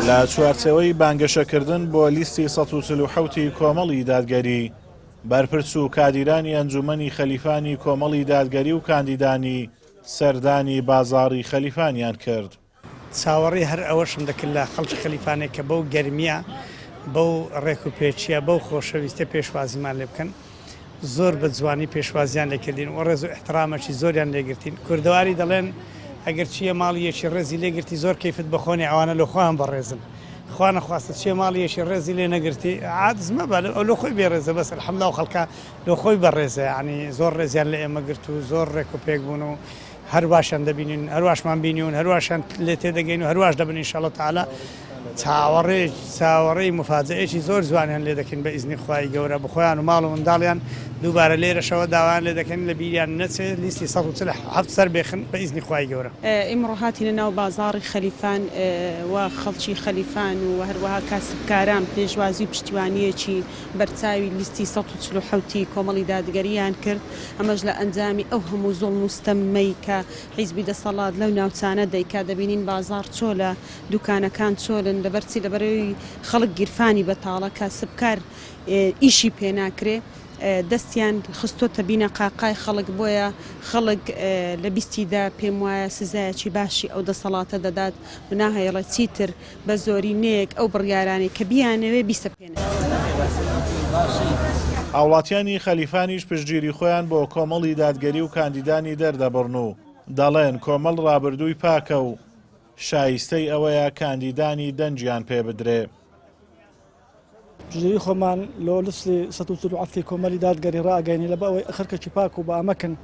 لە چوارچەوەی بانگەشەکردن بۆ لیستی 147 کۆمەڵی دادگەری بەرپرس و کادیرانی ئەنجومەنی خەلیفانی کۆمەڵی دادگەری و کاندیدانی سەردانی بازاڕی خەلیفانیان کرد. چاوەڕێی هەر ئەوەشم دەکرد لە خەڵکی خەلیفانێک کە بەو گەرمیە بەو ڕێکوپێچیە بەو خۆشەویستە پێشوازیمان لێ بکەن. زۆر بە جوانی پێشوازیان لێکردین و ڕێز و احترامەکی زۆریان لێگرتین. کوردەواری دەڵێن ئەگەر چیە ماڵیەکی ڕێزی لێگرتی زۆر کەیفت بەخۆنی ئەوانە لە خۆیان بەڕێزن. خوا نەخواستە چێ ماڵیەکی ڕێزی لێ نەگرتی عادز مەبە ئەو لە خۆی بێڕێزە بەس الحەمدڵا و خەڵکە لە خۆی بەڕێزە، یعنی زۆر ڕێزیان لە ئێمە گرت و زۆر ڕێکوپێک بوون و هەرواشان دەبینین، هەرواشمان بینیون، هەرواشان لێ تێدەگەین و هەرواش دەبن ئینشاءڵڵا تەعالا چاوەڕێی مفاجئەیەکی زۆر جوانیان لێ دەکەین بە ئیزنی خوای گەورە بخۆیان و ماڵ و منداڵیان دووبارە لێرەشەوە داوایان لێ دەکەن لە بیریان نەچێت لیستی 147 سەر بێخن بە ئیزنی خوای گەورە. ئێمڕۆ هاتینە ناو بازاڕی خەلیفان و خەڵکی خەلیفان و هەروەها کاسبکاران پێشوازی و پشتیوانیەکی بەرچاوی لیستی 147 کۆمەڵی دادگەریان کرد. ئەمەش لە ئەنجامی ئەو هەموو زوڵم و ستەممەی کە حیزبی دەسەڵات لەو ناوچانە دەیکا دەبینین بازار چۆلە، دوکانەکان چۆلن لەبەرچی لەبەرەوەی خەڵک گیرفانی بەتاڵە کاسبکار ئیشی پێناکرێ دەستیان خستۆتە بینە قاقای خەڵک بۆیە خەڵک لە بیستیدا پێم وایە سزایەکی باشی ئەو دەسەڵاتە دەدات و ناهێڵە چیتر بە زۆری نەیەک ئەو بڕیارانی کە بیانەوێ بیسەپێنێت. هاوڵاتیانی خەلیفانیش پشتگیری خۆیان بۆ کۆمەڵی دادگەری و کاندیدانی دەردەبڕن و دەڵێن کۆمەڵ ڕابردووی پاکە و شایستەی ئەوەیە کاندیدانی دەنجیان پێ بدرێ. پشتگیری خۆمان لۆ لیستی 147 کۆمەڵی دادگەری ڕاگەینی لە بە ئەوەی خەرکەکی پاک و بە ئەمەکن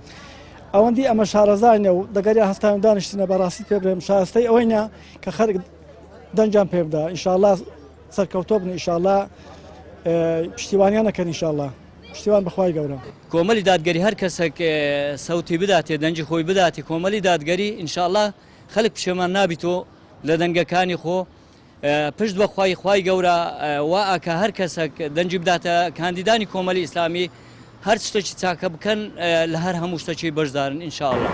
ئەوەندی ئەمە شارەزانە و دەگەری هەستان دانیشتنە بەڕاستی پێ برێم شایستەی ئەوەیە کە خەرک دەنجیان پێ بدە ئینشاءڵڵا سەرکەوتۆ بن ئینشاءڵڵا پشتیوانیان نەکەن ئینشاءڵڵا پشتیوان بەخوای گەورە. کۆمەڵی دادگەری هەر کەسێک سەوتی بداتێ دەنجی خۆی بداتی کۆمەڵی دادگەری ئینشاءڵڵا خەڵک پشێمان نابیتەوە لە دەنگەکانی خۆ پشت بەخوای خوای گەورە واکە هەر کەسێک دەنجی بداتە کاندیدانی کۆمەڵی ئیسلامی هەر شتێکی چاکە بکەن لە هەر هەموو شتێکی بەشدارن ئینشاءڵڵا.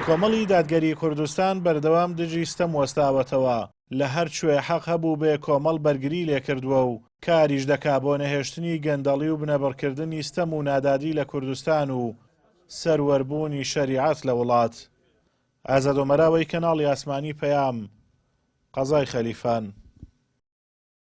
کۆمەڵی دادگەری کوردستان بەردەوام دژی ستەم وەستاوەتەوە لە هەر کوێ حەق هەبوو بێ کۆمەڵ بەرگری لێکردووە و کاریش دەکا بۆ نەهێشتنی گەندەڵی و بنەبڕکردنی ستەم و نادادی لە کوردستان و سەروەربوونی شەریعەت لە وڵات. ئازاد و مەراوەی کەناڵی ئاسمانی پەیام قەزای خەلیفان.